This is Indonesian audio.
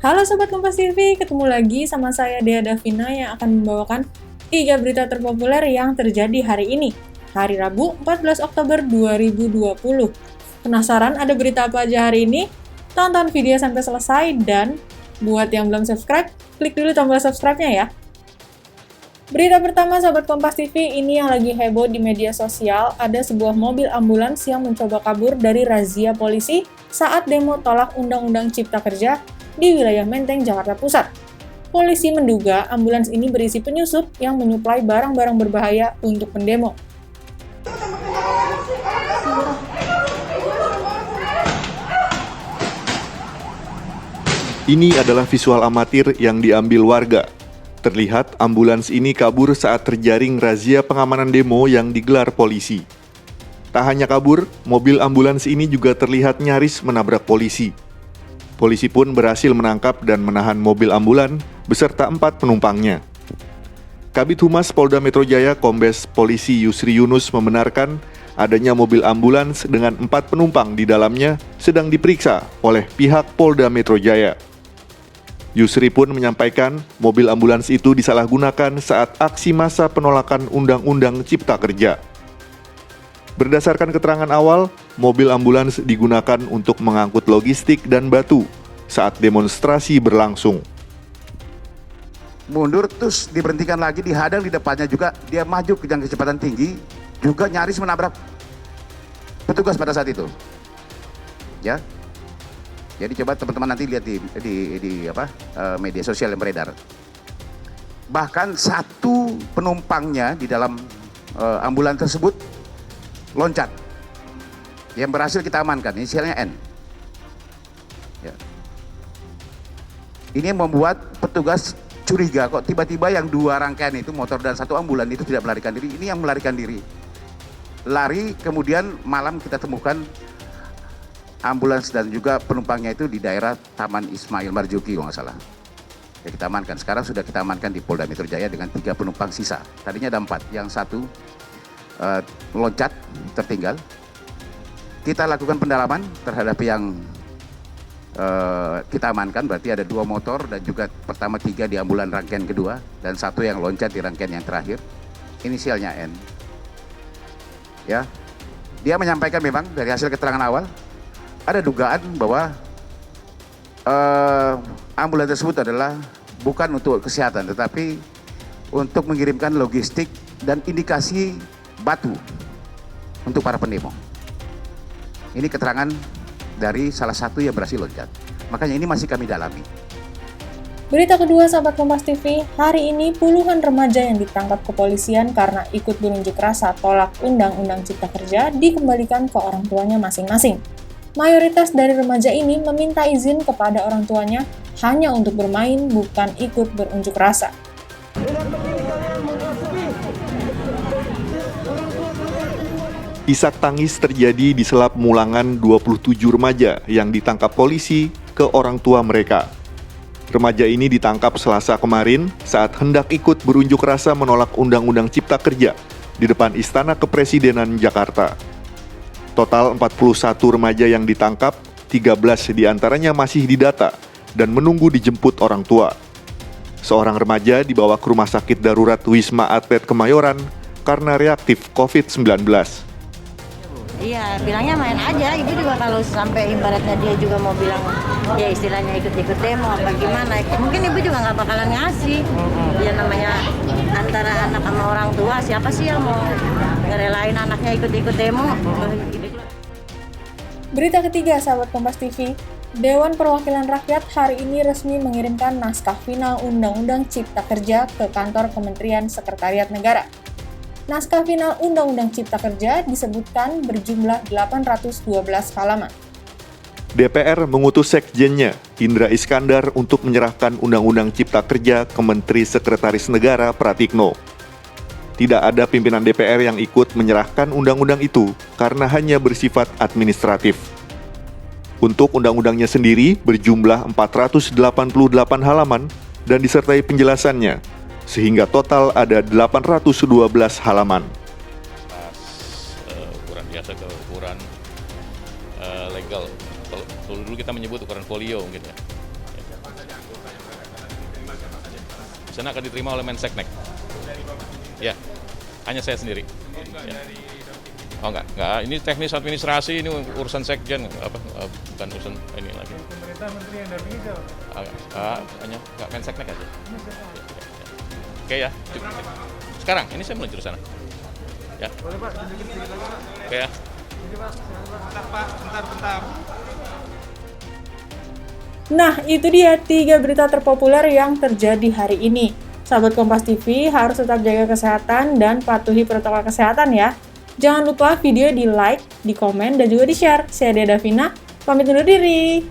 Halo Sobat Kompas TV, ketemu lagi sama saya Dea Davina yang akan membawakan 3 berita terpopuler yang terjadi hari ini, hari Rabu 14 Oktober 2020. Penasaran ada berita apa aja hari ini? Tonton video sampai selesai dan buat yang belum subscribe, klik dulu tombol subscribe-nya ya. Berita pertama Sobat Kompas TV, ini yang lagi heboh di media sosial, ada sebuah mobil ambulans yang mencoba kabur dari razia polisi saat demo tolak Undang-Undang Cipta Kerja di wilayah Menteng, Jakarta Pusat. Polisi menduga ambulans ini berisi penyusup yang menyuplai barang-barang berbahaya untuk pendemo. Ini adalah visual amatir yang diambil warga. Terlihat ambulans ini kabur saat terjaring razia pengamanan demo yang digelar polisi. Tak hanya kabur, mobil ambulans ini juga terlihat nyaris menabrak polisi. Polisi pun berhasil menangkap dan menahan mobil ambulan beserta 4 penumpangnya. Kabid Humas Polda Metro Jaya Kombes Polisi Yusri Yunus membenarkan adanya mobil ambulans dengan 4 penumpang di dalamnya sedang diperiksa oleh pihak Polda Metro Jaya. Yusri pun menyampaikan mobil ambulans itu disalahgunakan saat aksi massa penolakan Undang-Undang Cipta Kerja. Berdasarkan keterangan awal, mobil ambulans digunakan untuk mengangkut logistik dan batu saat demonstrasi berlangsung. Mundur terus diberhentikan lagi, dihadang di depannya juga, dia maju ke yang kecepatan tinggi, juga nyaris menabrak petugas pada saat itu. Ya. Jadi coba teman-teman nanti lihat di media sosial yang beredar. Bahkan satu penumpangnya di dalam ambulans tersebut loncat. Yang berhasil kita amankan, inisialnya N. Ya. Ini yang membuat petugas curiga kok tiba-tiba yang 2 rangkaian itu, motor dan 1 ambulans itu tidak melarikan diri. Ini yang melarikan diri. Lari, kemudian malam kita temukan ambulans dan juga penumpangnya itu di daerah Taman Ismail Marzuki kalau nggak salah. Ya, kita amankan. Sekarang sudah kita amankan di Polda Metro Jaya dengan 3 penumpang sisa. Tadinya ada 4, yang 1 loncat tertinggal. Kita lakukan pendalaman terhadap yang kita amankan, berarti ada 2 motor dan juga pertama 3 di ambulan rangkaian kedua dan 1 yang loncat di rangkaian yang terakhir. Inisialnya N. Ya, dia menyampaikan memang dari hasil keterangan awal ada dugaan bahwa ambulans tersebut adalah bukan untuk kesehatan, tetapi untuk mengirimkan logistik dan indikasi batu untuk para pendemo. Ini keterangan dari salah satu yang berhasil loncat. Makanya ini masih kami dalami. Berita kedua Sahabat Kompas TV, hari ini puluhan remaja yang ditangkap kepolisian karena ikut berunjuk rasa tolak Undang-Undang Cipta Kerja dikembalikan ke orang tuanya masing-masing. Mayoritas dari remaja ini meminta izin kepada orang tuanya hanya untuk bermain, bukan ikut berunjuk rasa. Isak tangis terjadi di Selap Mulangan 27 remaja yang ditangkap polisi ke orang tua mereka. Remaja ini ditangkap Selasa kemarin saat hendak ikut berunjuk rasa menolak Undang-Undang Cipta Kerja di depan Istana Kepresidenan Jakarta. Total 41 remaja yang ditangkap, 13 diantaranya masih didata dan menunggu dijemput orang tua. Seorang remaja dibawa ke Rumah Sakit Darurat Wisma Atlet Kemayoran karena reaktif COVID-19. Iya, bilangnya main aja. Ibu juga kalau sampai ibaratnya dia juga mau bilang, ya istilahnya ikut-ikut demo apa gimana, mungkin ibu juga nggak bakalan ngasih. Ya namanya antara anak sama orang tua, siapa sih yang mau ngerelain anaknya ikut-ikut demo? Berita ketiga Sahabat Kompas TV, Dewan Perwakilan Rakyat hari ini resmi mengirimkan naskah final Undang-Undang Cipta Kerja ke kantor Kementerian Sekretariat Negara. Naskah final Undang-Undang Cipta Kerja disebutkan berjumlah 812 halaman. DPR mengutus sekjennya, Indra Iskandar, untuk menyerahkan Undang-Undang Cipta Kerja ke Menteri Sekretaris Negara Pratikno. Tidak ada pimpinan DPR yang ikut menyerahkan undang-undang itu karena hanya bersifat administratif. Untuk undang-undangnya sendiri berjumlah 488 halaman dan disertai penjelasannya, sehingga total ada 812 halaman. Ukuran biasa ke ukuran legal. Kalau dulu kita menyebut ukuran folio mungkin ya. sana akan diterima oleh Menseknek. Ya, hanya saya sendiri. Ya. Oh enggak. Ini teknis administrasi, ini urusan sekjen, bukan urusan ini lagi. Pemerintah menteri yang dampingi siapa? Hanya enggak Menseknek aja. Oke ya. Sekarang, ini saya menuju ke sana. Ya. Boleh Pak, tunjukin sedikit lagi Pak. Oke ya. Ini Pak, bentar Pak, bentar. Nah, itu dia 3 berita terpopuler yang terjadi hari ini. Sahabat Kompas TV harus tetap jaga kesehatan dan patuhi protokol kesehatan ya. Jangan lupa video di like, di komen, dan juga di share. Saya Dea Davina, pamit undur diri.